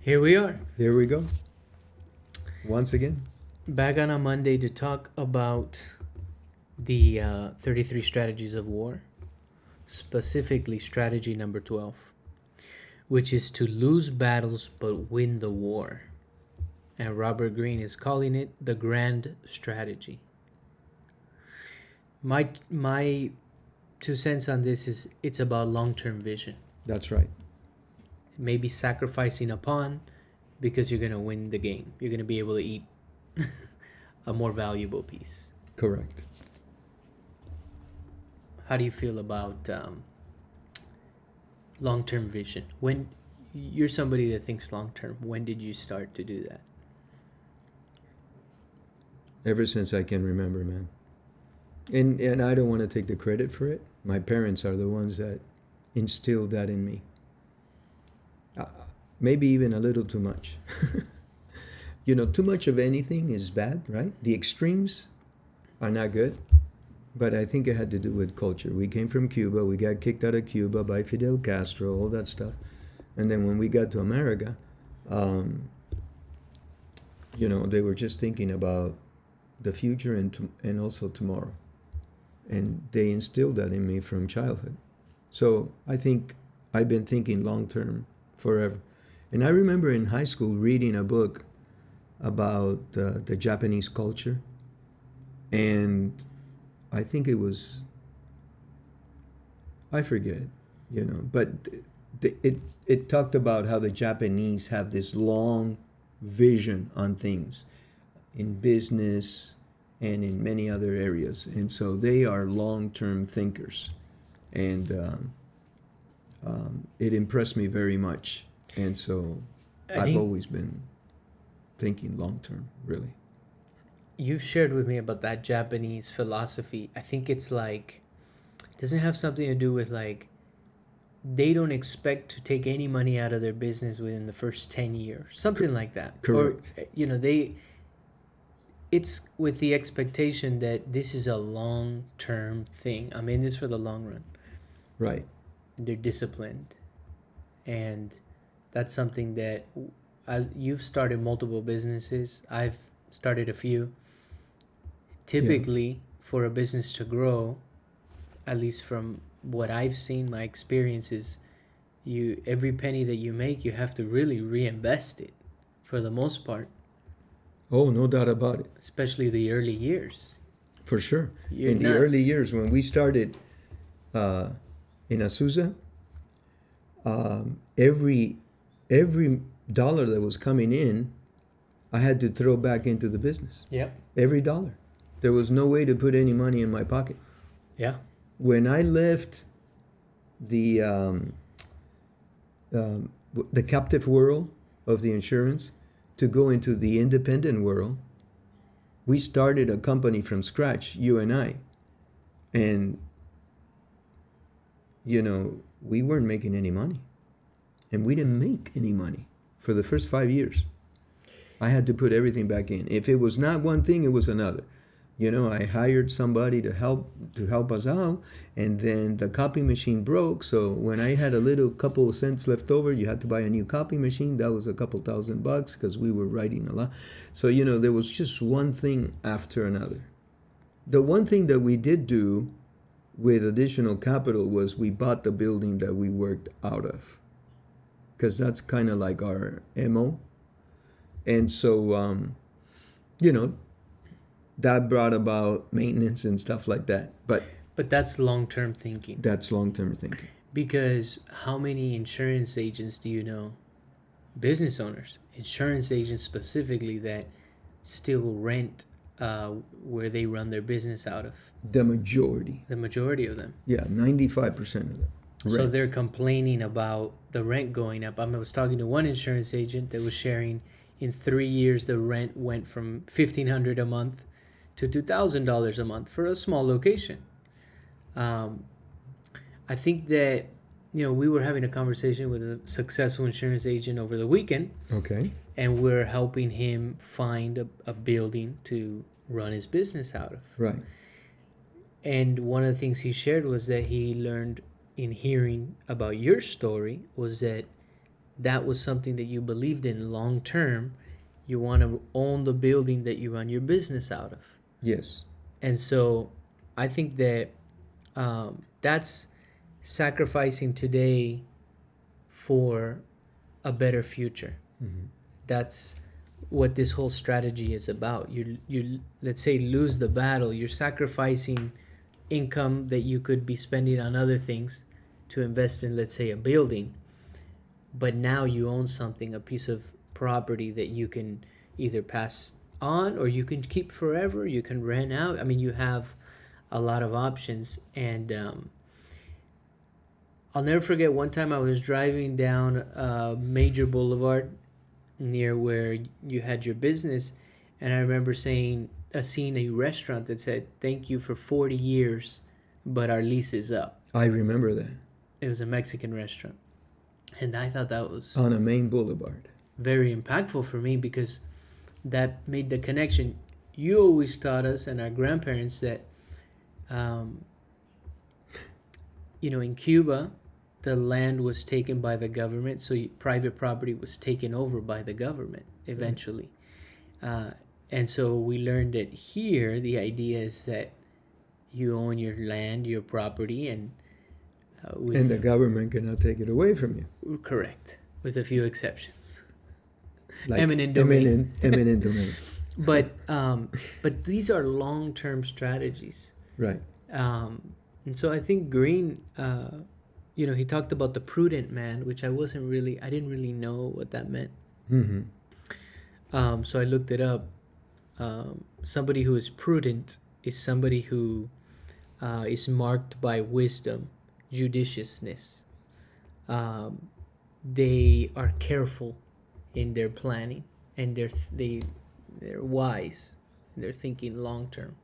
Here we are, Here we go. Once again. back on a Monday to talk about the 33 strategies of war, specifically strategy number 12, which is to lose battles but win the war. And Robert Greene is calling it the grand strategy. My 2 cents on this is it's about long-term vision. That's right. Maybe sacrificing a pawn because you're going to win the game. You're going to be able to eat a more valuable piece. Correct. How do you feel about long-term vision? When you're somebody that thinks long-term, when did you start to do that? Ever since I can remember, man. And I don't want to take the credit for it. My parents are the ones that instilled that in me. Maybe even a little too much. Too much of anything is bad, right? The extremes are not good. But I think it had to do with culture. We came from Cuba. We got kicked out of Cuba by Fidel Castro, all that stuff. And then when we got to America, they were just thinking about the future and also tomorrow. And they instilled that in me from childhood. So I think I've been thinking long term forever. And I remember in high school reading a book about the Japanese culture. And I think I forget, but it talked about how the Japanese have this long vision on things in business and in many other areas. And so they are long-term thinkers. And it impressed me very much. And so I've always been thinking long-term, really. You've shared with me about that Japanese philosophy. I think it's doesn't have something to do with they don't expect to take any money out of their business within the first 10 years, something like that. Correct. Or, it's with the expectation that this is a long-term thing. I'm in this for the long run. Right. They're disciplined. And that's something that, as you've started multiple businesses, I've started a few. Typically, for a business to grow, at least from what I've seen, my experiences, every penny that you make, you have to really reinvest it for the most part. Oh, no doubt about it. Especially the early years. For sure. In the early years, when we started in Azusa, every dollar that was coming in, I had to throw back into the business. Yep. Every dollar. There was no way to put any money in my pocket. Yeah. When I left the captive world of the insurance to go into the independent world, we started a company from scratch, you and I. And, we weren't making any money. And we didn't make any money for the first 5 years. I had to put everything back in. If it was not one thing, it was another. I hired somebody to help us out, and then the copy machine broke. So when I had a couple of cents left over, you had to buy a new copy machine. That was a couple $1,000 because we were writing a lot. So there was just one thing after another. The one thing that we did do with additional capital was we bought the building that we worked out of, because that's kind of like our MO. And so, that brought about maintenance and stuff like that. But that's long-term thinking. That's long-term thinking. Because how many insurance agents do you know, business owners, insurance agents specifically, that still rent where they run their business out of? The majority. The majority of them. Yeah, 95% of them. Rent. So they're complaining about the rent going up. I was talking to one insurance agent that was sharing in 3 years the rent went from $1,500 a month to $2,000 a month for a small location. I think that, we were having a conversation with a successful insurance agent over the weekend. Okay. And we're helping him find a building to run his business out of. Right. And one of the things he shared was that he learned in hearing about your story was that that was something that you believed in long term. You want to own the building that you run your business out of. Yes. And so I think that that's sacrificing today for a better future. Mm-hmm. That's what this whole strategy is about. You let's say lose the battle, you're sacrificing income that you could be spending on other things to invest in, let's say, a building, but now you own something, a piece of property that you can either pass on or you can keep forever, you can rent out. I mean, you have a lot of options. And I'll never forget one time I was driving down a major boulevard near where you had your business, and I remember seeing a restaurant that said, "Thank you for 40 years, but our lease is up." I remember that. It was a Mexican restaurant, and I thought that was On a main boulevard. very impactful for me because that made the connection. You always taught us and our grandparents that, in Cuba, the land was taken by the government, so private property was taken over by the government eventually. And so we learned that here the idea is that you own your land, your property, and And the government cannot take it away from you. correct, with a few exceptions. Like Eminent domain. Eminent domain. But these are long-term strategies. Right. And so I think Greene, he talked about the prudent man, which I didn't really know what that meant. Mm-hmm. So I looked it up. Somebody who is prudent is somebody who is marked by wisdom, judiciousness. They are careful in their planning, and they're wise. They're thinking long term.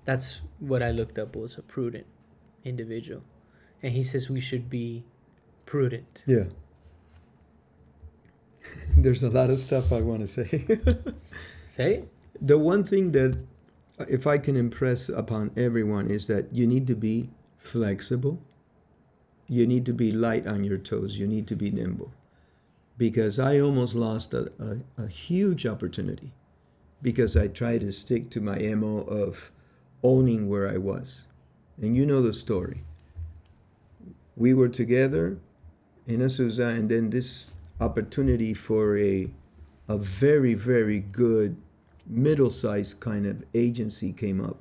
That's what I looked up, was a prudent individual. And he says we should be prudent. Yeah. There's a lot of stuff I want to say. Say it. The one thing that, if I can impress upon everyone, is that you need to be flexible. You need to be light on your toes. You need to be nimble. Because I almost lost a huge opportunity because I tried to stick to my MO of owning where I was. And you know the story. We were together in Azusa, and then this opportunity for a very, very good middle-sized kind of agency came up.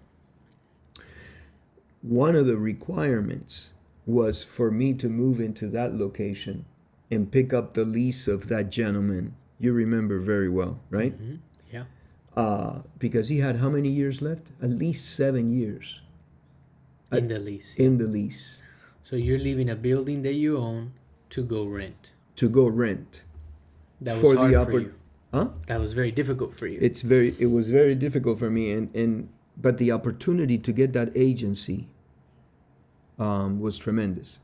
One of the requirements was for me to move into that location and pick up the lease of that gentleman. You remember very well, right? Mm-hmm. Yeah. Because he had how many years left? At least 7 years. In the lease. In the lease. So you're leaving a building that you own to go rent. To go rent. That was hard for you. Huh? That was very difficult for you. It was very difficult for me, but the opportunity to get that agency was tremendous.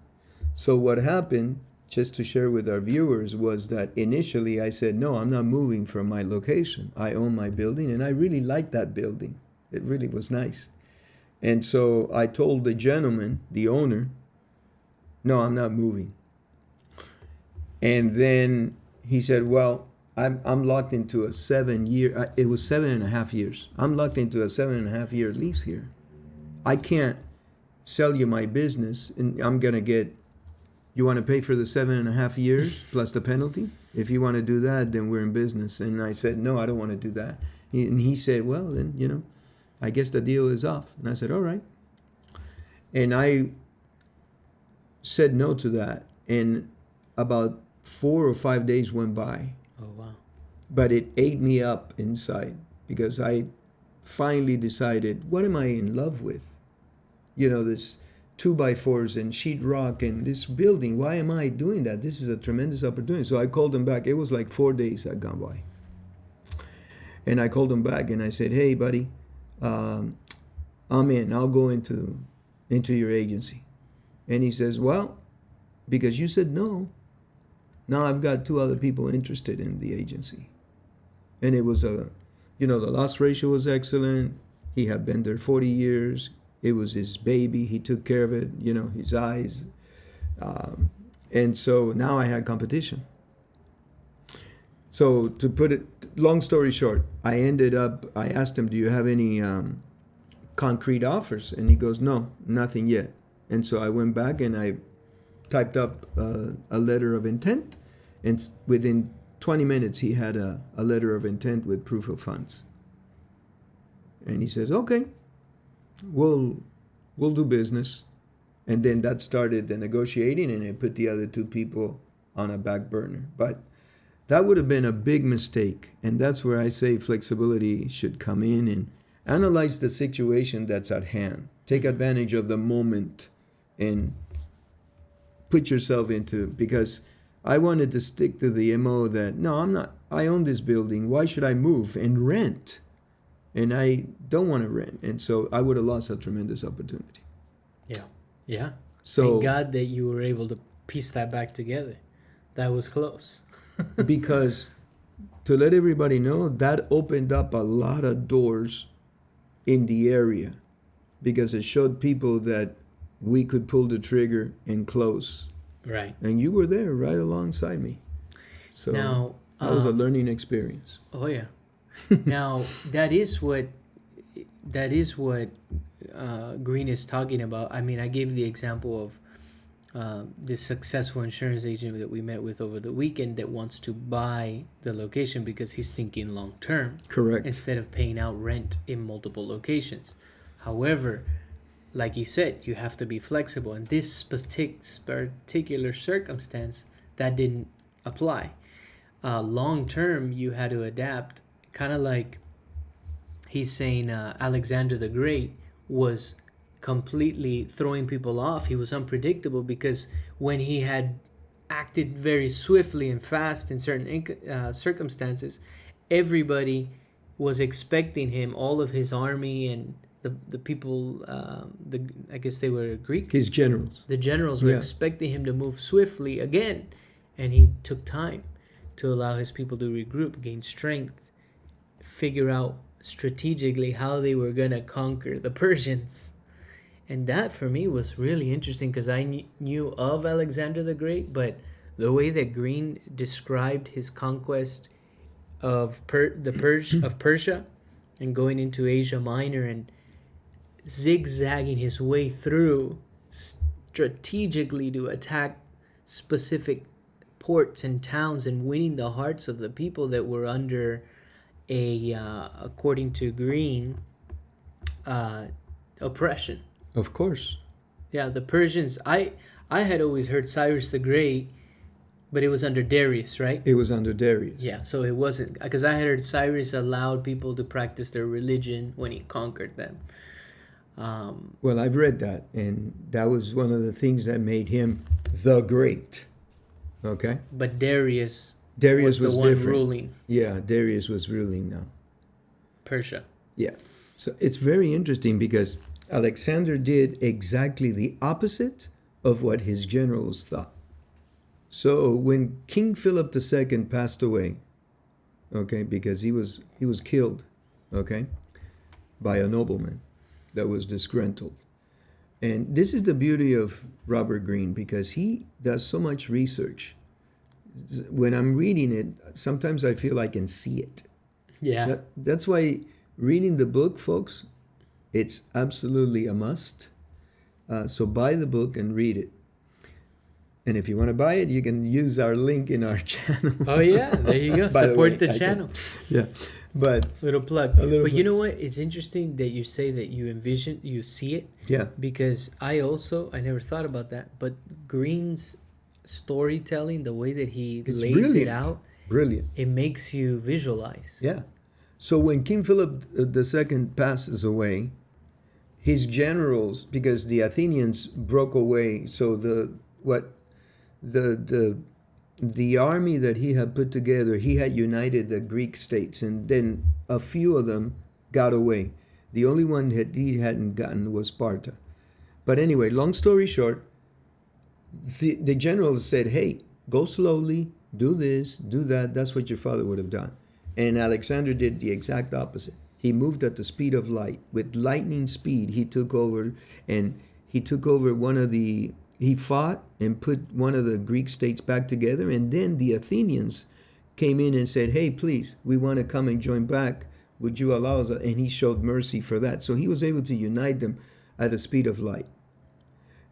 So what happened, just to share with our viewers, was that initially I said, no, I'm not moving from my location. I own my building, and I really liked that building. It really was nice. And so I told the gentleman, the owner, no, I'm not moving. And then he said, well, I'm locked into a 7-year, it was 7.5 years. I'm locked into a 7.5-year lease here. I can't sell you my business, and I'm going to get, you want to pay for the 7.5 years plus the penalty? If you want to do that, then we're in business. And I said, no, I don't want to do that. And he said, well, then, I guess the deal is off. And I said, all right. And I said no to that. And about 4 or 5 days went by. Oh, wow. But it ate me up inside because I finally decided, what am I in love with? This 2x4s and sheetrock and this building. Why am I doing that? This is a tremendous opportunity. So I called him back. It was like 4 days had gone by. And I called him back and I said, hey, buddy, I'm in. I'll go into your agency. And he says, well, because you said no, now I've got 2 other people interested in the agency. And it was the loss ratio was excellent. He had been there 40 years. It was his baby. He took care of it, his eyes. And so now I had competition. So to put it, long story short, I asked him, do you have any concrete offers? And he goes, no, nothing yet. And so I went back and I typed up a letter of intent. And within 20 minutes, he had a letter of intent with proof of funds. And he says, okay, we'll do business. And then that started the negotiating, and it put the other two people on a back burner. But that would have been a big mistake. And that's where I say flexibility should come in and analyze the situation that's at hand. Take advantage of the moment and put yourself into, because I wanted to stick to the MO that, no, I'm not, I own this building. Why should I move and rent? And I don't want to rent. And so I would have lost a tremendous opportunity. Yeah. Yeah. So thank God that you were able to piece that back together. That was close. because to let everybody know, that opened up a lot of doors in the area, because it showed people that we could pull the trigger and close. Right. And you were there right alongside me. So Now, that was a learning experience. Oh yeah. Now that is what Greene is talking about. I mean, I gave the example of this successful insurance agent that we met with over the weekend that wants to buy the location because he's thinking long term. Correct. Instead of paying out rent in multiple locations. However, like you said, you have to be flexible. In this particular circumstance, that didn't apply. Long term, you had to adapt. Kind of like he's saying Alexander the Great was completely throwing people off. He was unpredictable because when he had acted very swiftly and fast in certain circumstances, everybody was expecting him, all of his army and the people, I guess they were Greek. His generals. The generals were expecting him to move swiftly again, and he took time to allow his people to regroup, gain strength, figure out strategically how they were going to conquer the Persians. And that for me was really interesting because I knew of Alexander the Great, but the way that Greene described his conquest of Persia and going into Asia Minor and zigzagging his way through strategically to attack specific ports and towns and winning the hearts of the people that were under according to Greene, oppression. Of course. Yeah, the Persians, I had always heard Cyrus the Great, but it was under Darius, right? It was under Darius. Yeah, so it wasn't, because I had heard Cyrus allowed people to practice their religion when he conquered them. Well, I've read that, and that was one of the things that made him the Great. Okay? But Darius was the one different. ruling Yeah, Darius was ruling now. Persia. Yeah. So it's very interesting because Alexander did exactly the opposite of what his generals thought. So when King Philip II passed away, okay, because he was killed, okay, by a nobleman that was disgruntled. And this is the beauty of Robert Greene, because he does so much research. When I'm reading it, sometimes I feel I can see it. Yeah. That's why reading the book, folks, it's absolutely a must. So buy the book and read it. And if you want to buy it, you can use our link in our channel. Oh yeah, there you go. Support the channel. Yeah, but little plug. But you know what? It's interesting that you say that you see it. Yeah. Because I never thought about that. But Greene's storytelling, the way that he lays brilliant. it out, Brilliant. it makes you visualize. Yeah. So when King Philip II passes away, his generals, because the Athenians broke away, so the army that he had put together, he had united the Greek states, and then a few of them got away. The only one that he hadn't gotten was Sparta. But anyway, long story short, the generals said, hey, go slowly, do this, do that. That's what your father would have done. And Alexander did the exact opposite. He moved at the speed of light. With lightning speed, he took over, and he took over he fought and put one of the Greek states back together, and then the Athenians came in and said, hey, please, we want to come and join back. Would you allow us? And he showed mercy for that. So he was able to unite them at the speed of light.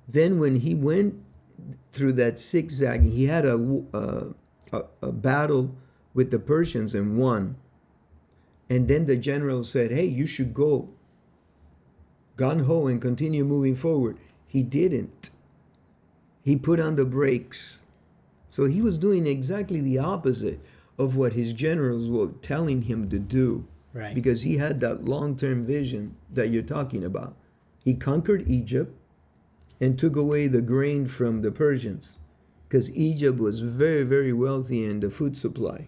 Then when he went through that zigzagging, he had a battle with the Persians and won. And then the general said, hey, you should go gung-ho and continue moving forward. He didn't. He put on the brakes. So he was doing exactly the opposite of what his generals were telling him to do. Right. Because he had that long-term vision that you're talking about. He conquered Egypt and took away the grain from the Persians, because Egypt was very, very wealthy in the food supply.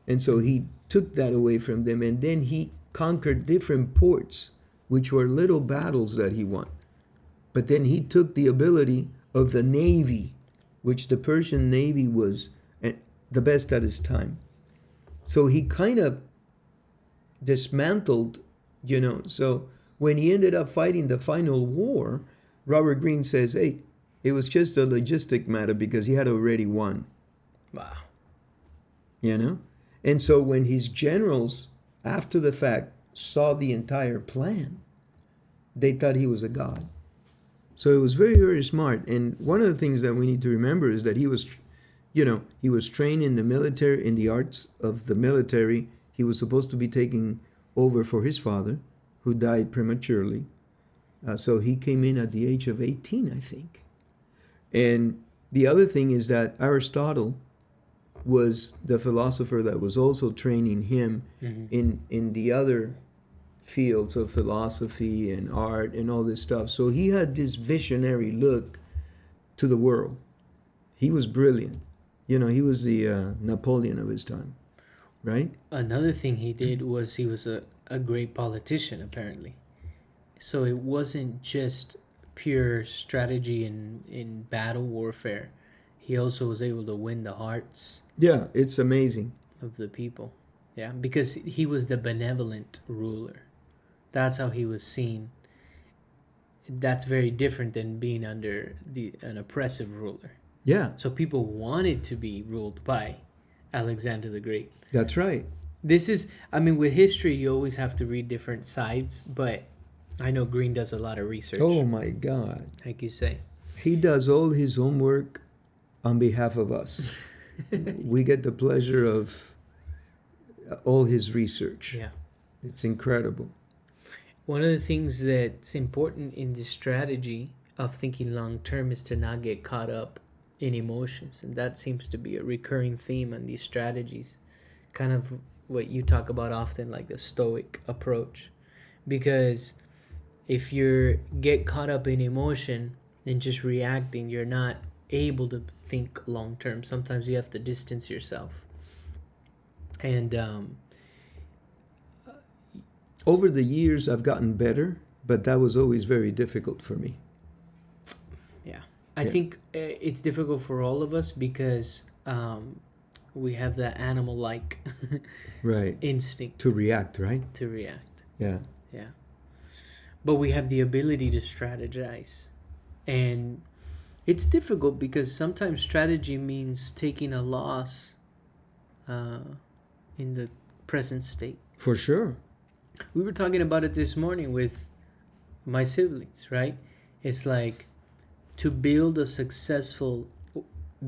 And so he took that away from them, and then he conquered different ports, which were little battles that he won. But then he took the ability of the navy, which the Persian navy was the best at his time. So he kind of dismantled, so when he ended up fighting the final war, Robert Greene says, hey, it was just a logistic matter because he had already won. Wow. And so when his generals, after the fact, saw the entire plan, they thought he was a god. So it was very, very smart. And one of the things that we need to remember is that he was trained in the military, in the arts of the military. He was supposed to be taking over for his father, who died prematurely. So he came in at the age of 18, I think. And the other thing is that Aristotle was the philosopher that was also training him in the other fields of philosophy and art and all this stuff. So he had this visionary look to the world. He was brilliant. He was the Napoleon of his time, right? Another thing he did was he was a great politician, apparently. So it wasn't just pure strategy in battle warfare. He also was able to win the hearts. Yeah, it's amazing. Of the people. Yeah, because he was the benevolent ruler. That's how he was seen. That's very different than being under an oppressive ruler. Yeah. So people wanted to be ruled by Alexander the Great. That's right. This is, with history, you always have to read different sides, but I know Greene does a lot of research. Oh, my God. Like you say. He does all his homework on behalf of us. We get the pleasure of all his research. Yeah. It's incredible. One of the things that's important in this strategy of thinking long term is to not get caught up in emotions. And that seems to be a recurring theme on these strategies. Kind of what you talk about often, like the stoic approach. Because if you get caught up in emotion and just reacting, you're not able to think long term. Sometimes you have to distance yourself. And over the years, I've gotten better, but that was always very difficult for me. Yeah. I think it's difficult for all of us because we have that animal-like right. instinct. To react, right? To react. Yeah. Yeah. But we have the ability to strategize. And it's difficult because sometimes strategy means taking a loss in the present state. For sure. We were talking about it this morning with my siblings, right? It's like to build a successful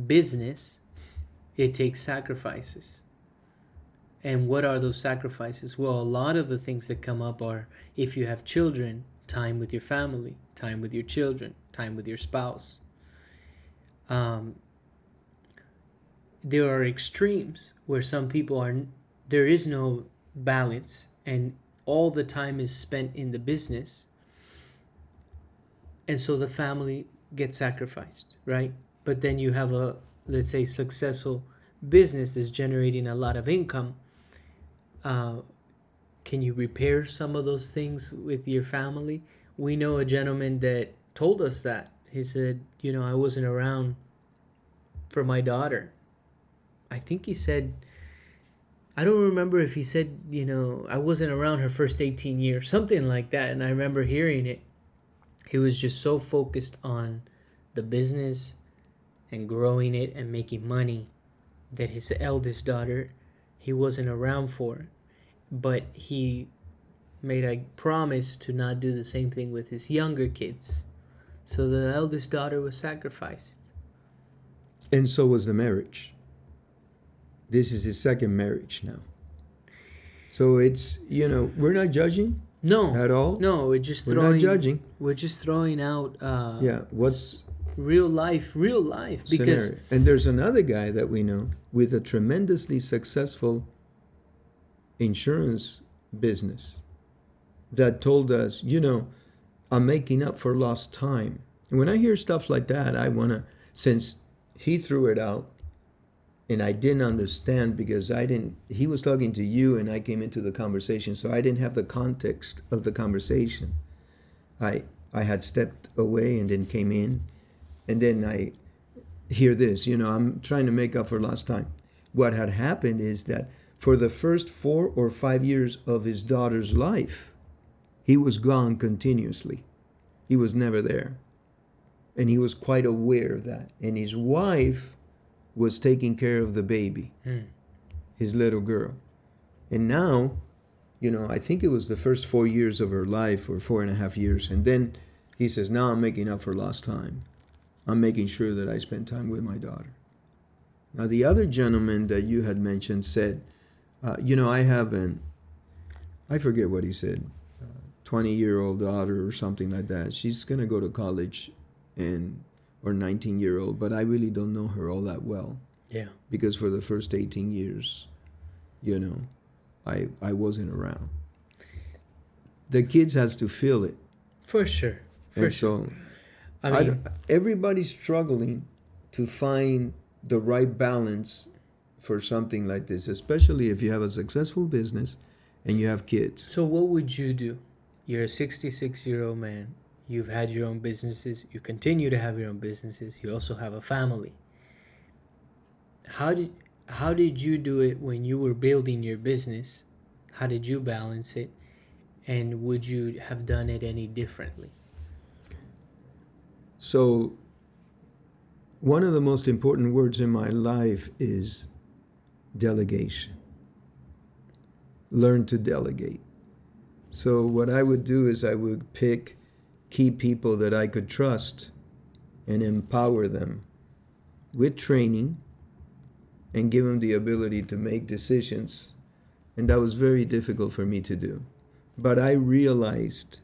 business, it takes sacrifices. And what are those sacrifices? Well, a lot of the things that come up are if you have children, time with your family, time with your children, time with your spouse. There are extremes where some people there is no balance and all the time is spent in the business. And so the family gets sacrificed, right? But then you have a, let's say, successful business that's generating a lot of income. Can you repair some of those things with your family? We know a gentleman that told us that. He said, I wasn't around for my daughter. I think he said, I don't remember if he said, I wasn't around her first 18 years, something like that. And I remember hearing it. He was just so focused on the business and growing it and making money that his eldest daughter, he wasn't around for, but he made a promise to not do the same thing with his younger kids. So the eldest daughter was sacrificed. And so was the marriage. This is his second marriage now. So it's, we're not judging No, at all. no, We're not judging. We're just throwing out. What's real life because scenario. And there's another guy that we know with a tremendously successful insurance business that told us, I'm making up for lost time. And when I hear stuff like that, I want to, since he threw it out and I didn't understand because he was talking to you and I came into the conversation, so I didn't have the context of the conversation. I had stepped away and then came in, and then I hear this, I'm trying to make up for lost time. What had happened is that for the first 4 or 5 years of his daughter's life, he was gone continuously. He was never there. And he was quite aware of that. And his wife was taking care of the baby, his little girl. And now, I think it was the first 4 years of her life, or 4.5 years. And then he says, now I'm making up for lost time. I'm making sure that I spend time with my daughter. Now, the other gentleman that you had mentioned said, I forget what he said, 20-year-old daughter or something like that. She's going to go to college, or 19-year-old, but I really don't know her all that well. Yeah. Because for the first 18 years, I wasn't around. The kids has to feel it. For sure. So everybody's struggling to find the right balance for something like this, especially if you have a successful business and you have kids. So what would you do? You're a 66-year-old man. You've had your own businesses. You continue to have your own businesses. You also have a family. How did you do it when you were building your business? How did you balance it? And would you have done it any differently? So one of the most important words in my life is delegation. Learn to delegate. So what I would do is I would pick key people that I could trust and empower them with training and give them the ability to make decisions. And that was very difficult for me to do. But I realized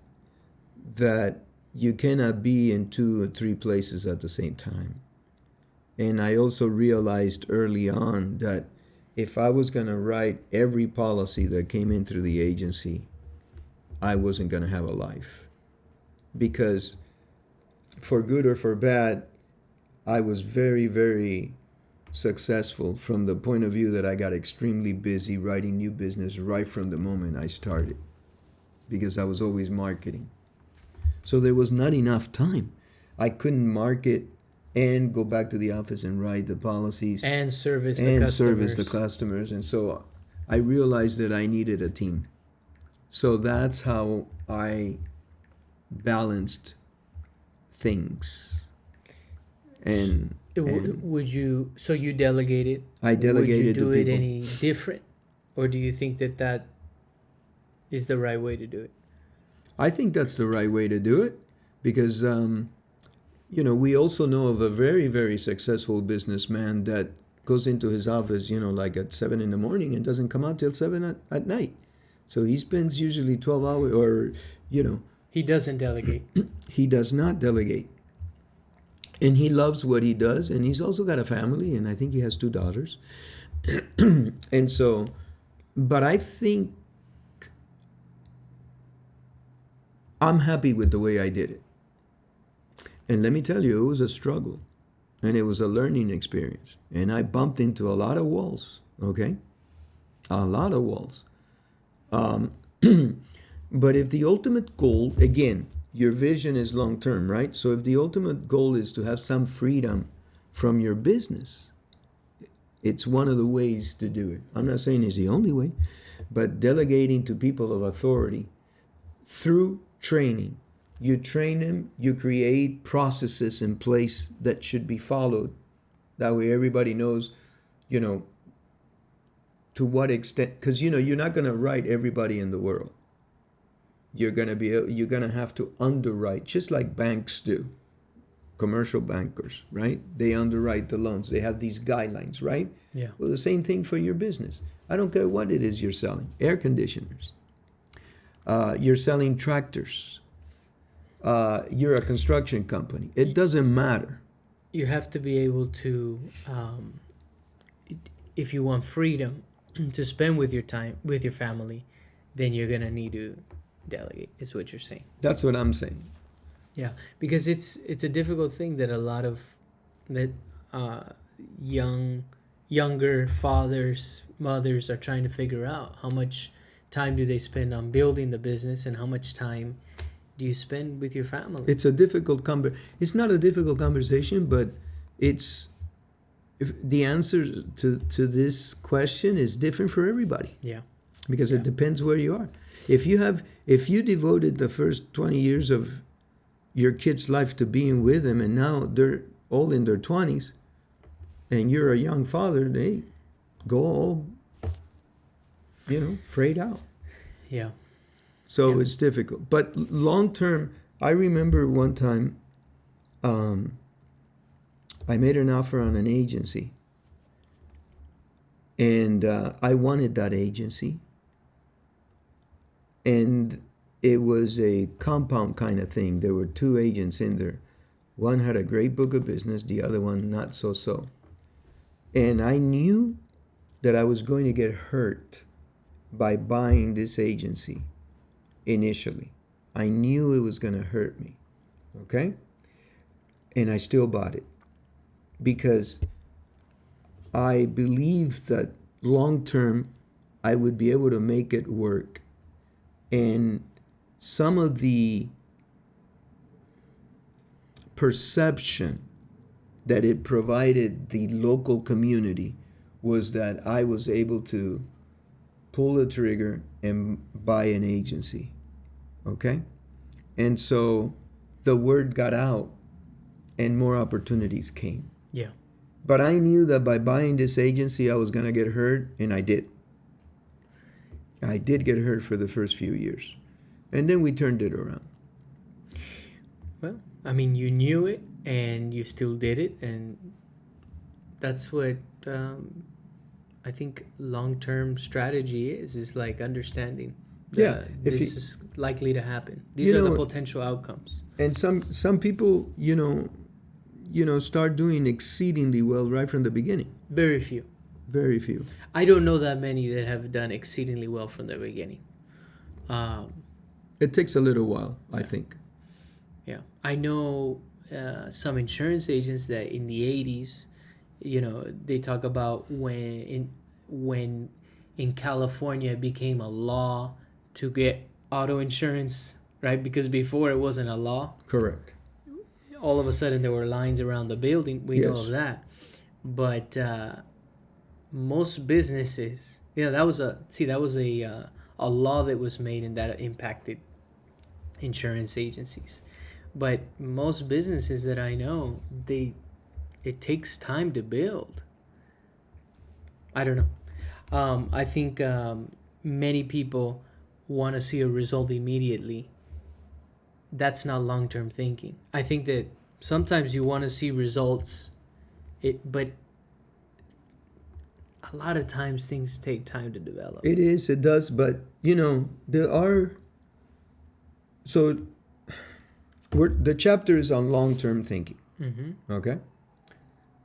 that you cannot be in 2 or 3 places at the same time. And I also realized early on that if I was going to write every policy that came in through the agency, I wasn't going to have a life. Because for good or for bad, I was very, very successful from the point of view that I got extremely busy writing new business right from the moment I started, because I was always marketing. So there was not enough time. I couldn't market and go back to the office and write the policies And service the customers. And so I realized that I needed a team. So that's how I balanced things. And would you? So you delegated. I delegated to Would you do it people. any different, or do you think that is the right way to do it? I think that's the right way to do it, because we also know of a very, very successful businessman that goes into his office, like at 7 in the morning and doesn't come out till 7 at night. So he spends usually 12 hours, or He doesn't delegate. he does not delegate. And he loves what he does, and he's also got a family, and I think he has 2 daughters. And so, but I think I'm happy with the way I did it. And let me tell you, it was a struggle, and it was a learning experience. And I bumped into a lot of walls, okay? A lot of walls. But if the ultimate goal, again, your vision is long term, right? So if the ultimate goal is to have some freedom from your business, it's one of the ways to do it. I'm not saying it's the only way, but delegating to people of authority through training. You train them, you create processes in place that should be followed. That way everybody knows, you know, to what extent, because, you know, you're not going to write everybody in the world. You're going to have to underwrite, just like banks do. Commercial bankers, right? They underwrite the loans. They have these guidelines, right? Yeah. Well, the same thing for your business. I don't care what it is you're selling. Air conditioners. You're selling tractors. You're a construction company. It doesn't matter. You have to be able to, if you want freedom to spend with your time, with your family, then you're going to need to delegate, is what you're saying. That's what I'm saying. Yeah, because it's a difficult thing that a lot of that younger fathers, mothers are trying to figure out. How much time do they spend on building the business, and how much time do you spend with your family? It's a difficult It's not a difficult conversation, but it's the answer to this question is different for everybody. Yeah, because it depends where you are. If you devoted the first 20 years of your kid's life to being with them, and now they're all in their 20s, and you're a young father, they go all, you know, frayed out. Yeah. So it's difficult. But long term, I remember one time I made an offer on an agency, and I wanted that agency. And it was a compound kind of thing. There were two agents in there. One had a great book of business, the other one not so. And I knew that I was going to get hurt by buying this agency initially. I knew it was going to hurt me, okay? And I still bought it because I believed that long term I would be able to make it work. And some of the perception that it provided the local community was that I was able to pull the trigger and buy an agency, okay? And so the word got out and more opportunities came. Yeah. But I knew that by buying this agency, I was going to get hurt, and I did. I did get hurt for the first few years. And then we turned it around. Well, I mean, you knew it and you still did it. And that's what I think long-term strategy is like understanding that this is likely to happen. These are the potential outcomes. And some people, start doing exceedingly well right from the beginning. Very few. Very few. I don't know that many that have done exceedingly well from the beginning. It takes a little while, I think. Yeah. I know some insurance agents that in the 80s, they talk about when in California it became a law to get auto insurance, right? Because before it wasn't a law. Correct. All of a sudden there were lines around the building. We know of that. But most businesses, that was a law that was made and that impacted insurance agencies. But most businesses that I know, it takes time to build. I don't know. I think many people want to see a result immediately. That's not long-term thinking. I think that sometimes you want to see results, but a lot of times things take time to develop. It does, but there are. So, the chapter is on long-term thinking. Mm-hmm. Okay,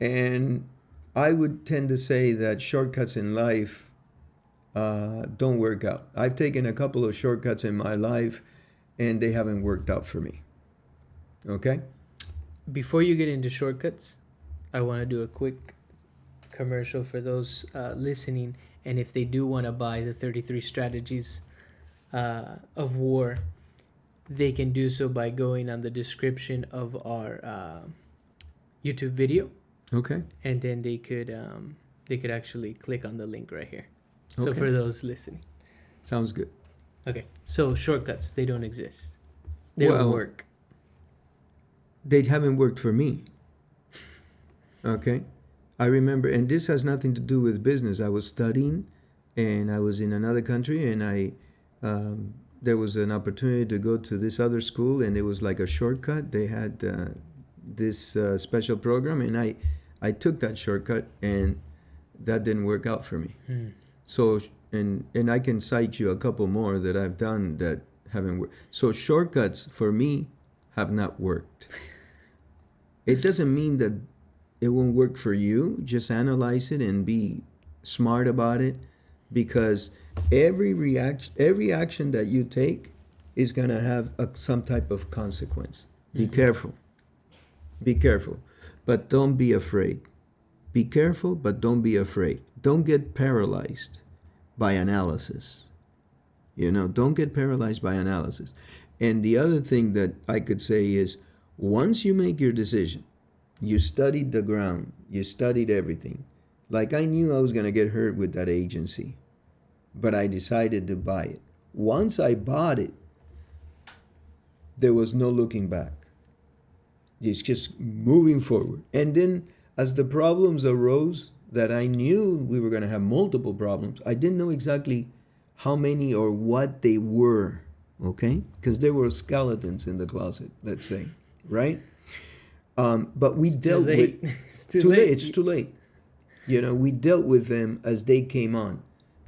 and I would tend to say that shortcuts in life don't work out. I've taken a couple of shortcuts in my life, and they haven't worked out for me. Okay? Before you get into shortcuts, I want to do a quick commercial for those listening. And if they do want to buy the 33 strategies of war, they can do so by going on the description of our YouTube video. Okay. And then they could actually click on the link right here. So Okay. for those listening. Sounds good. Okay. So shortcuts, they don't exist. They don't work. They haven't worked for me. Okay? I remember, and this has nothing to do with business. I was studying, and I was in another country, and there was an opportunity to go to this other school, and it was like a shortcut. They had this special program, and I took that shortcut, and that didn't work out for me. So, and I can cite you a couple more that I've done that haven't worked. So shortcuts for me have not worked. It doesn't mean that it won't work for you. Just analyze it and be smart about it, because every action that you take is going to have some type of consequence. Be careful. Be careful. But don't be afraid. Be careful, but don't be afraid. Don't get paralyzed by analysis. Don't get paralyzed by analysis. And the other thing that I could say is, once you make your decision, you studied the ground, you studied everything. Like, I knew I was going to get hurt with that agency, but I decided to buy it. Once I bought it, there was no looking back. It's just moving forward. And then as the problems arose, that I knew we were going to have multiple problems, I didn't know exactly how many or what they were, okay? Because there were skeletons in the closet, let's say, right? But we dealt with... It's too late. It's too late. We dealt with them as they came on.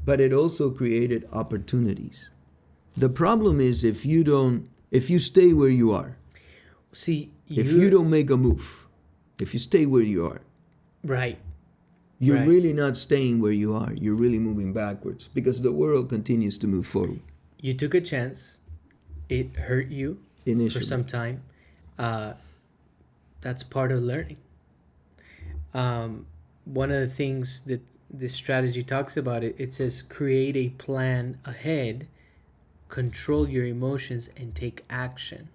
But it also created opportunities. The problem is if you stay where you are, if you don't make a move, if you stay where you are, right, you're really not staying where you are. You're really moving backwards, because the world continues to move forward. You took a chance. It hurt you initially for some time. That's part of learning. One of the things that this strategy talks about, it says create a plan ahead, control your emotions, and take action.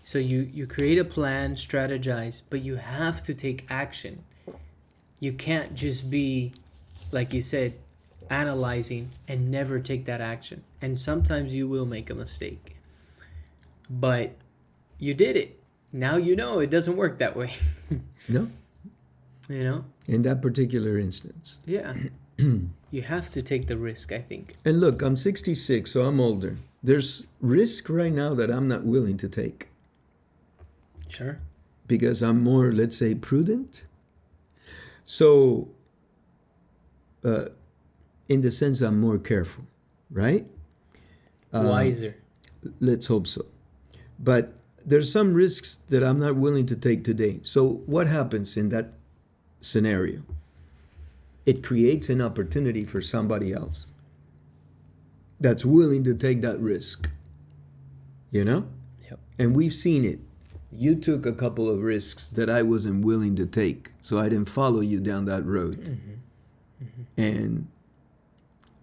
So you create a plan, strategize, but you have to take action. You can't just be, like you said, analyzing and never take that action. And sometimes you will make a mistake. But you did it. Now you know it doesn't work that way. No. In that particular instance. Yeah. You have to take the risk, I think. And look, I'm 66, so I'm older. There's risk right now that I'm not willing to take. Sure. Because I'm more, let's say, prudent. So, in the sense I'm more careful, right? Wiser. Let's hope so. But there's some risks that I'm not willing to take today. So what happens in that scenario? It creates an opportunity for somebody else that's willing to take that risk. Yep. And we've seen it. You took a couple of risks that I wasn't willing to take, so I didn't follow you down that road. And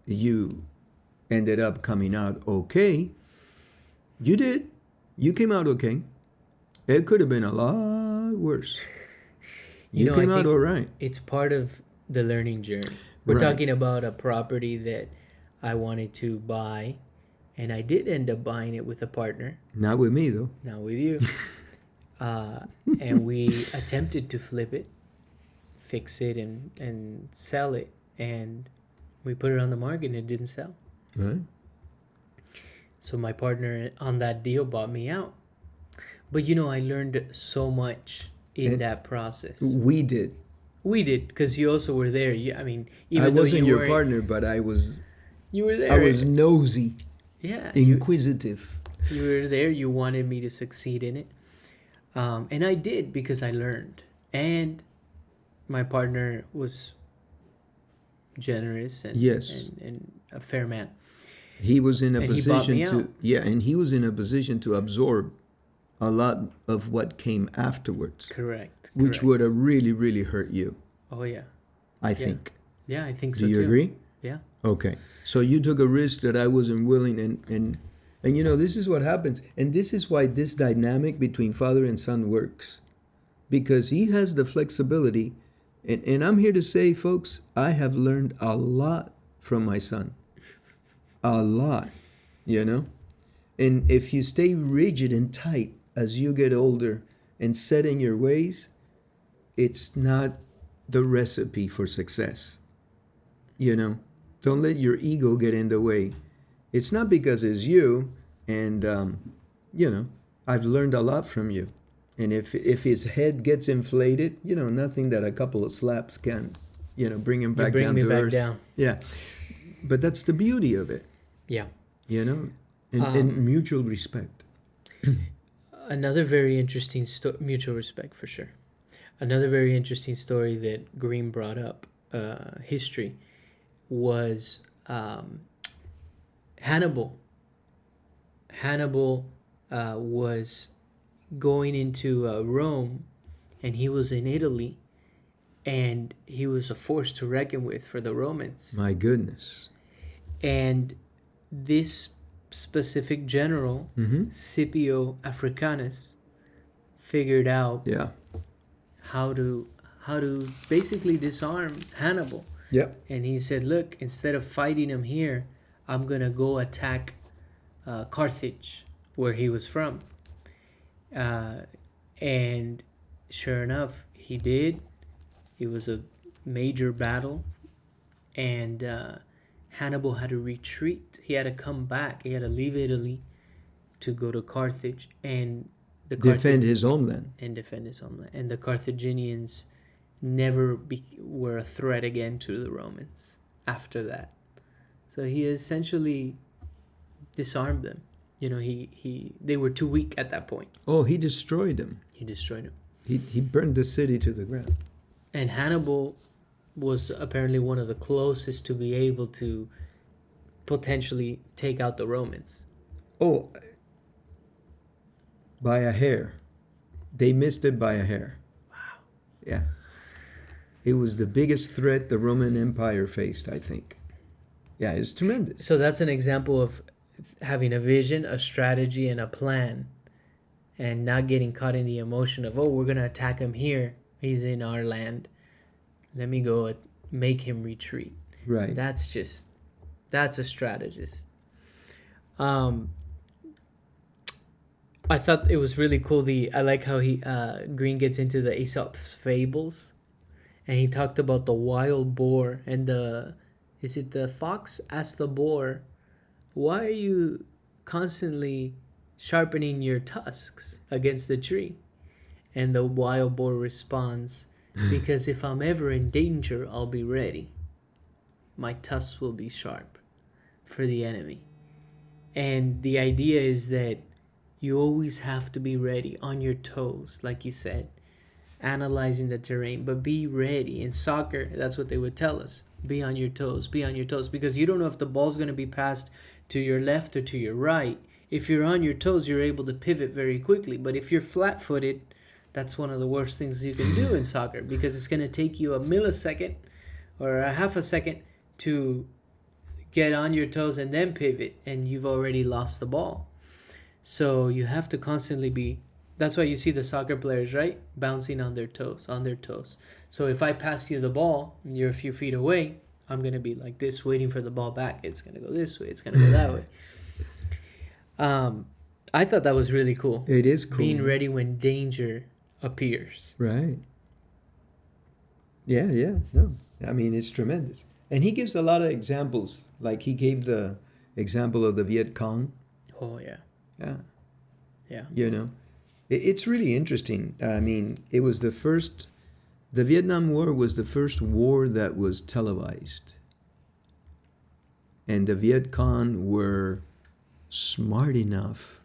you ended up coming out okay. You did. You came out okay. It could have been a lot worse. You came out all right. It's part of the learning journey. We're talking about a property that I wanted to buy, and I did end up buying it with a partner. Not with me, though. Not with you. And we attempted to flip it, fix it, and sell it. And we put it on the market, and it didn't sell. Right. So my partner on that deal bought me out. But, I learned so much in that process. We did. We did, because you also were there. Even I wasn't your partner, but I was. You were there. I was nosy. Yeah. Inquisitive. You were there. You wanted me to succeed in it. And I did, because I learned. And my partner was generous and, yes. and a fair man. He was in a position to... Yeah, and he was in a position to absorb a lot of what came afterwards. Correct. Which would have really, really hurt you. Oh, yeah. I think. Yeah, I think so, too. Do you agree? Yeah. Okay. So you took a risk that I wasn't willing, and this is what happens. And this is why this dynamic between father and son works. Because he has the flexibility. And I'm here to say, folks, I have learned a lot from my son. A lot, And if you stay rigid and tight as you get older and set in your ways, it's not the recipe for success. You know, don't let your ego get in the way. It's not because it's you, and you know, I've learned a lot from you. And if his head gets inflated, you know, nothing that a couple of slaps can, you know, bring him back bring down me to back earth. down. Yeah, but that's the beauty of it, Yeah. you know, and mutual respect. Another very interesting mutual respect for sure. Another very interesting story that Greene brought up, history, was Hannibal. Hannibal was going into Rome, and he was in Italy, and he was a force to reckon with for the Romans. My goodness. And this specific general, Scipio Africanus, figured out Yeah. how to basically disarm Hannibal. Yep. And he said, look, instead of fighting him here, I'm going to go attack Carthage, where he was from. And sure enough, he did. It was a major battle. And Hannibal had to retreat. He had to come back. He had to leave Italy to go to Carthage and defend his homeland. And defend his homeland. And the Carthaginians never were a threat again to the Romans after that. So he essentially disarmed them. You know, they were too weak at that point. Oh, he destroyed them. He destroyed them. He burned the city to the ground. And Hannibal was apparently one of the closest to be able to potentially take out the Romans. Oh, by a hair. They missed it by a hair. Wow. Yeah. It was the biggest threat the Roman Empire faced, I think. Yeah, it's tremendous. So that's an example of having a vision, a strategy, and a plan, and not getting caught in the emotion of, oh, we're going to attack him here. He's in our land. Let me go make him retreat. Right. That's a strategist. I thought it was really cool. I like how Greene gets into the Aesop's fables, and he talked about the wild boar and is it the fox asked the boar, why are you constantly sharpening your tusks against the tree? And the wild boar responds, because if I'm ever in danger, I'll be ready. My tusks will be sharp for the enemy. And the idea is that you always have to be ready, on your toes, like you said, analyzing the terrain, but be ready. In soccer, that's what they would tell us. Be on your toes, because you don't know if the ball's going to be passed to your left or to your right. If you're on your toes, you're able to pivot very quickly. But if you're flat-footed, that's one of the worst things you can do in soccer, because it's going to take you a millisecond or a half a second to get on your toes and then pivot, and you've already lost the ball. So you have to constantly be, that's why you see the soccer players, right? Bouncing on their toes. So if I pass you the ball and you're a few feet away, I'm going to be like this, waiting for the ball back. It's going to go this way. It's going to go that way. I thought that was really cool. It is cool. Being ready when danger appears. Right. Yeah. No, I mean, it's tremendous. And he gives a lot of examples. Like he gave the example of the Viet Cong. Oh, yeah. Yeah. You know, it's really interesting. I mean, the Vietnam War was the first war that was televised. And the Viet Cong were smart enough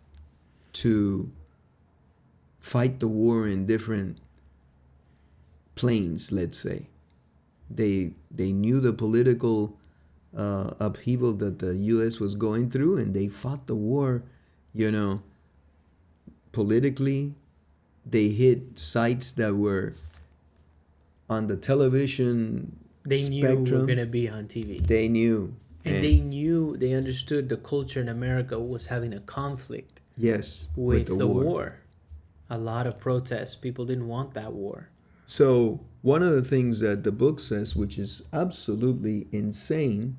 to fight the war in different planes, let's say. They knew the political upheaval that the U.S. was going through, and they fought the war, you know, politically. They hit sites that were on the television spectrum. Knew were going to be on TV. They knew. And they understood the culture in America was having a conflict. Yes, with the war. A lot of protests. People didn't want that war. So one of the things that the book says, which is absolutely insane,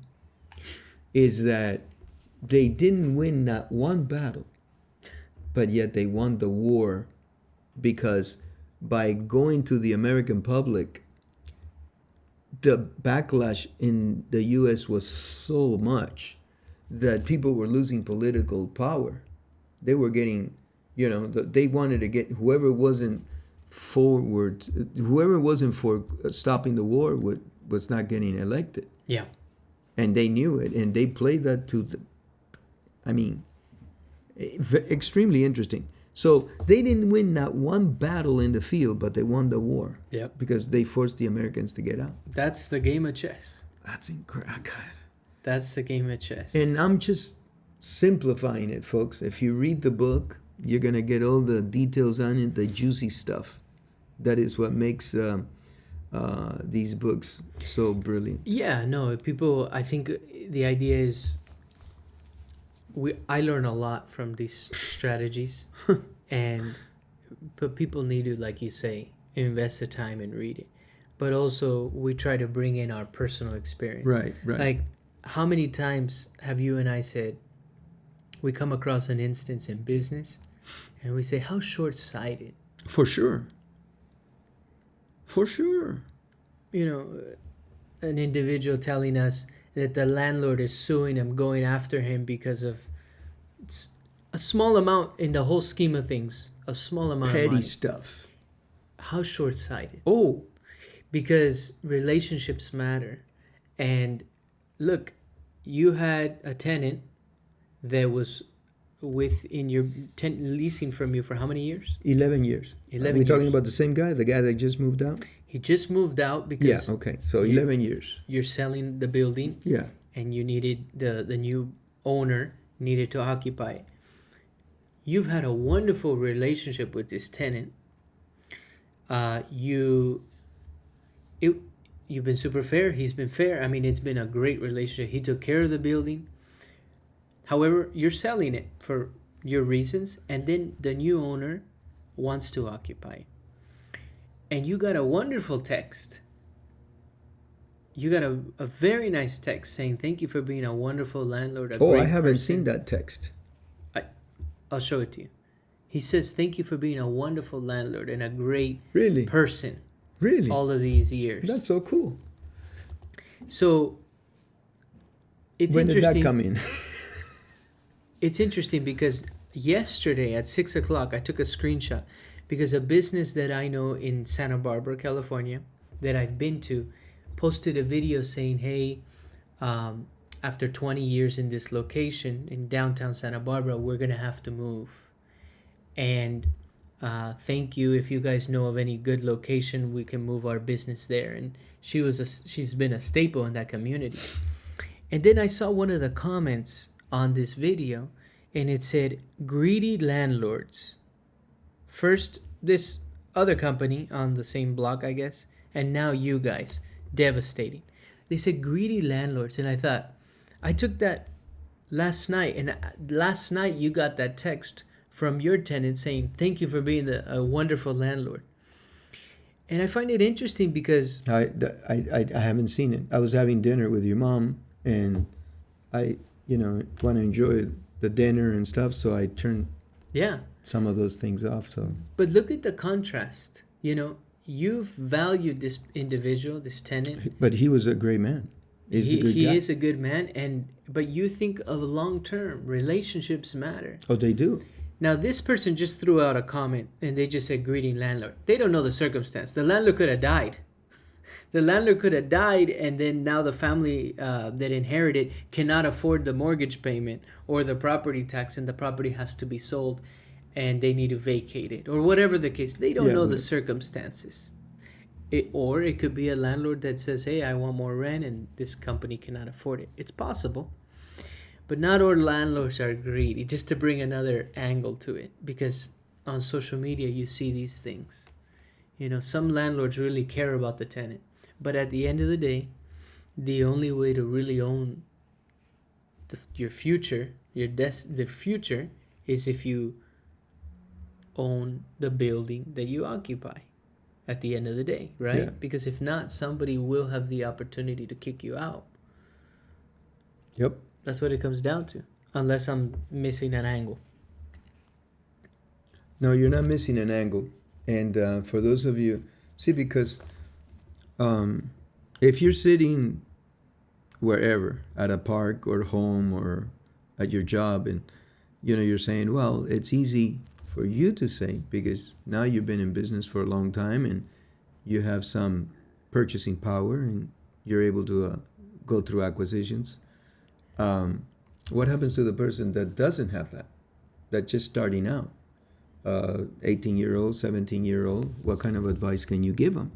is that they didn't win not one battle, but yet they won the war, because by going to the American public the backlash in the U.S. was so much that people were losing political power. They were getting, they wanted to get whoever wasn't for stopping the war was not getting elected. Yeah. And they knew it, and they played that extremely interesting. So they didn't win not one battle in the field, but they won the war. Yep. Because they forced the Americans to get out. That's the game of chess. That's incredible. That's the game of chess. And I'm just simplifying it, folks. If you read the book, you're going to get all the details on it, the juicy stuff. That is what makes these books so brilliant. Yeah, no, people, I think the idea is I learn a lot from these strategies, but people need to, like you say, invest the time and read it. But also, we try to bring in our personal experience. Right. Like, how many times have you and I said, we come across an instance in business, and we say, how short-sighted. For sure. An individual telling us that the landlord is suing him, going after him because of a small amount in the whole scheme of things, a small amount petty of money. Stuff. How short-sighted. Oh. Because relationships matter. And look, you had a tenant that was within your leasing from you for how many years? 11 years. 11 Are we talking years. about the same guy, the guy that just moved out? He just moved out because okay. So 11 years. You're selling the building. Yeah. And you needed the new ome needed to occupy it. You've had a wonderful relationship with this tenant. You've been super fair. He's been fair. I mean, it's been a great relationship. He took care of the building. However, you're selling it for your reasons, and then the new owner wants to occupy it. And you got a wonderful text. You got a very nice text saying, thank you for being a wonderful landlord. I haven't seen that text. I'll show it to you. He says, thank you for being a wonderful landlord and a great person. Really? All of these years. That's so cool. So, it's when interesting. When did that come in? It's interesting because yesterday at 6 o'clock, I took a screenshot because a business that I know in Santa Barbara, California, that I've been to, posted a video saying, hey, after 20 years in this location in downtown Santa Barbara, we're going to have to move. And thank you. If you guys know of any good location, we can move our business there. And she's been a staple in that community. And then I saw one of the comments on this video, and it said, greedy landlords. First, this other company on the same block, I guess, and now you guys. Devastating. They said greedy landlords, and I thought, I took that last night, and last night you got that text from your tenant saying, thank you for being a wonderful landlord. And I find it interesting because I haven't seen it. I was having dinner with your mom, and I want to enjoy the dinner and stuff, so I turned some of those things off. So, but look at the contrast. You've valued this individual, this tenant. But he was a great man. He is a good man, but you think of long term. Relationships matter. Oh, they do. Now, this person just threw out a comment, and they just said, greeting landlord. They don't know the circumstance. The landlord could have died. And then now the family that inherited cannot afford the mortgage payment or the property tax, and the property has to be sold, and they need to vacate it, or whatever the case. They don't know the circumstances. Or it could be a landlord that says, hey, I want more rent, and this company cannot afford it. It's possible. But not all landlords are greedy, just to bring another angle to it. Because on social media, you see these things. Some landlords really care about the tenant. But at the end of the day, the only way to really own your future, the future, is if you own the building that you occupy at the end of the day, right? Yeah. Because if not, somebody will have the opportunity to kick you out. Yep. That's what it comes down to, unless I'm missing an angle. No, you're not missing an angle. And for those of you, because If you're sitting wherever, at a park or home or at your job, and you're saying, well, it's easy for you to say because now you've been in business for a long time and you have some purchasing power and you're able to go through acquisitions. What happens to the person that doesn't have that, that's just starting out? 18-year-old, 17-year-old, what kind of advice can you give them?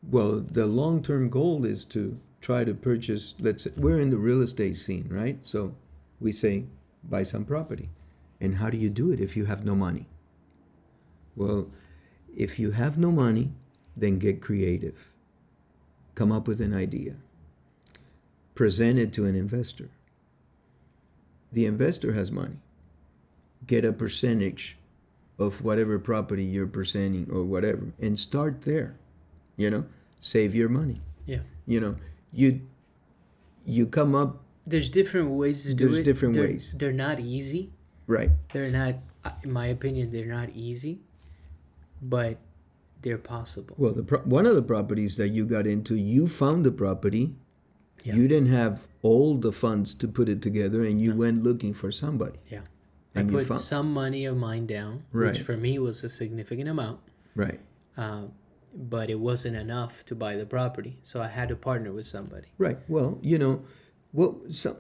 Well, the long-term goal is to try to purchase, let's say, we're in the real estate scene, right? So we say, buy some property. And how do you do it if you have no money? Well, if you have no money, then get creative. Come up with an idea. Present it to an investor. The investor has money. Get a percentage of whatever property you're presenting or whatever, and start there. Save your money. Yeah. You come up. There's different ways to do it. There's different ways. They're not easy. Right. They're not, in my opinion, they're not easy, but they're possible. Well, one of the properties that you got into, you found the property. Yeah. You didn't have all the funds to put it together, and you went looking for somebody. Yeah. And I put some money of mine down, right, which for me was a significant amount. Right. But it wasn't enough to buy the property, so I had to partner with somebody. Right. Well,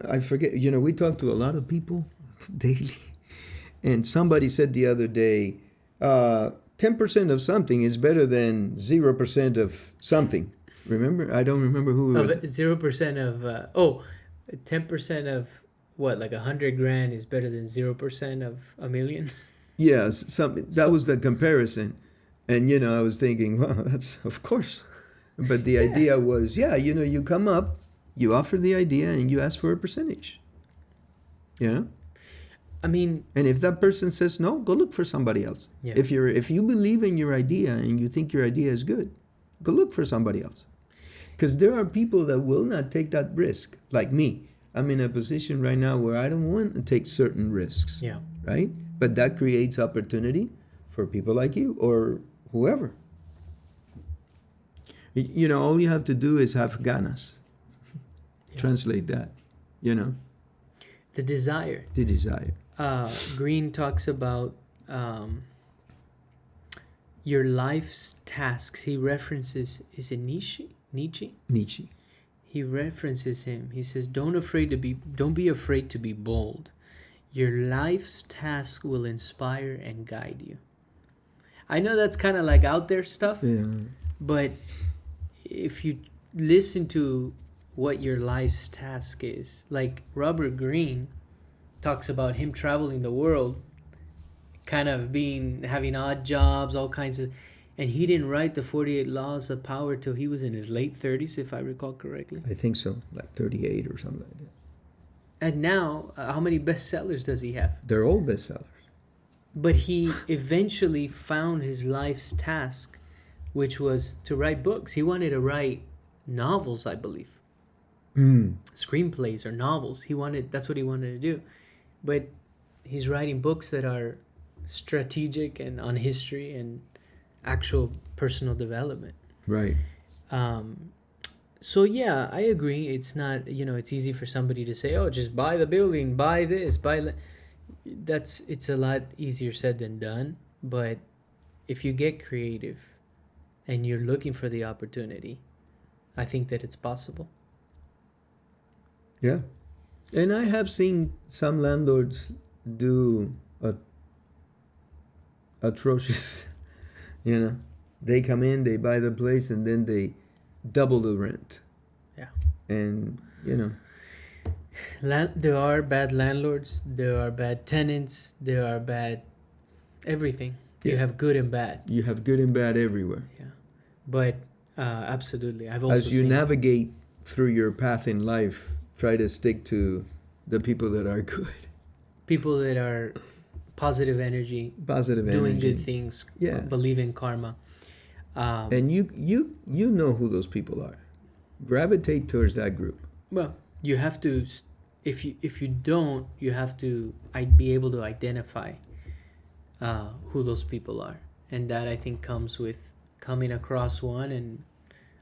I forget. We talk to a lot of people daily, and somebody said the other day, 10% of something is better than 0% of something. Remember? I don't remember who. 0% of 10% of what, like $100,000 is better than 0% of $1 million. Yes, that was the comparison. And, I was thinking, well, that's, of course. But the idea was, you come up, you offer the idea, and you ask for a percentage. I mean... And if that person says no, go look for somebody else. Yeah. If you believe in your idea and you think your idea is good, go look for somebody else. Because there are people that will not take that risk, like me. I'm in a position right now where I don't want to take certain risks. Yeah. Right? But that creates opportunity for people like you or whoever. All you have to do is have ganas. Yeah. Translate that, The desire. The desire. Greene talks about your life's tasks. He references, is it Nietzsche? Nietzsche. He references him. He says, don't be afraid to be bold. Your life's task will inspire and guide you. I know that's kind of like out there stuff, but if you listen to what your life's task is, like Robert Greene talks about him traveling the world, kind of having odd jobs, all kinds of, and he didn't write the 48 Laws of Power till he was in his late 30s, if I recall correctly. I think so, like 38 or something like that. And now, how many bestsellers does he have? They're all bestsellers. But he eventually found his life's task, which was to write books. He wanted to write novels, I believe. Screenplays or novels. That's what he wanted to do. But he's writing books that are strategic and on history and actual personal development. Right. So yeah, I agree. It's not, it's easy for somebody to say, oh, just buy the building, buy this, it's a lot easier said than done. But if you get creative and you're looking for the opportunity, I think that it's possible. Yeah. And I have seen some landlords do atrocious, they come in, they buy the place, and then they double the rent. Yeah. And, there are bad landlords, there are bad tenants, there are bad everything. Yeah. You have good and bad. You have good and bad everywhere. Yeah. But absolutely. I've also as you navigate through your path in life, try to stick to the people that are good. People that are positive energy, doing good things, believe in karma. And you know who those people are. Gravitate towards that group. Well, you have to, if you don't, you have to be able to identify who those people are. And that, I think, comes with coming across one and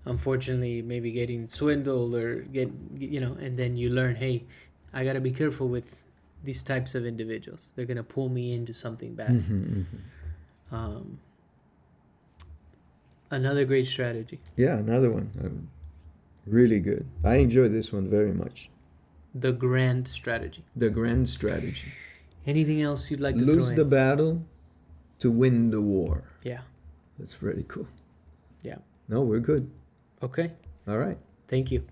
unfortunately maybe getting swindled or and then you learn, hey, I gotta be careful with these types of individuals. They're gonna pull me into something bad. Um, another great strategy. Yeah, another one. Really good. I enjoy this one very much. The grand strategy. The grand strategy. Anything else you'd like to Lose throw the in? battle to win the war. Yeah. That's really cool. Yeah. No, we're good. Okay. All right. Thank you.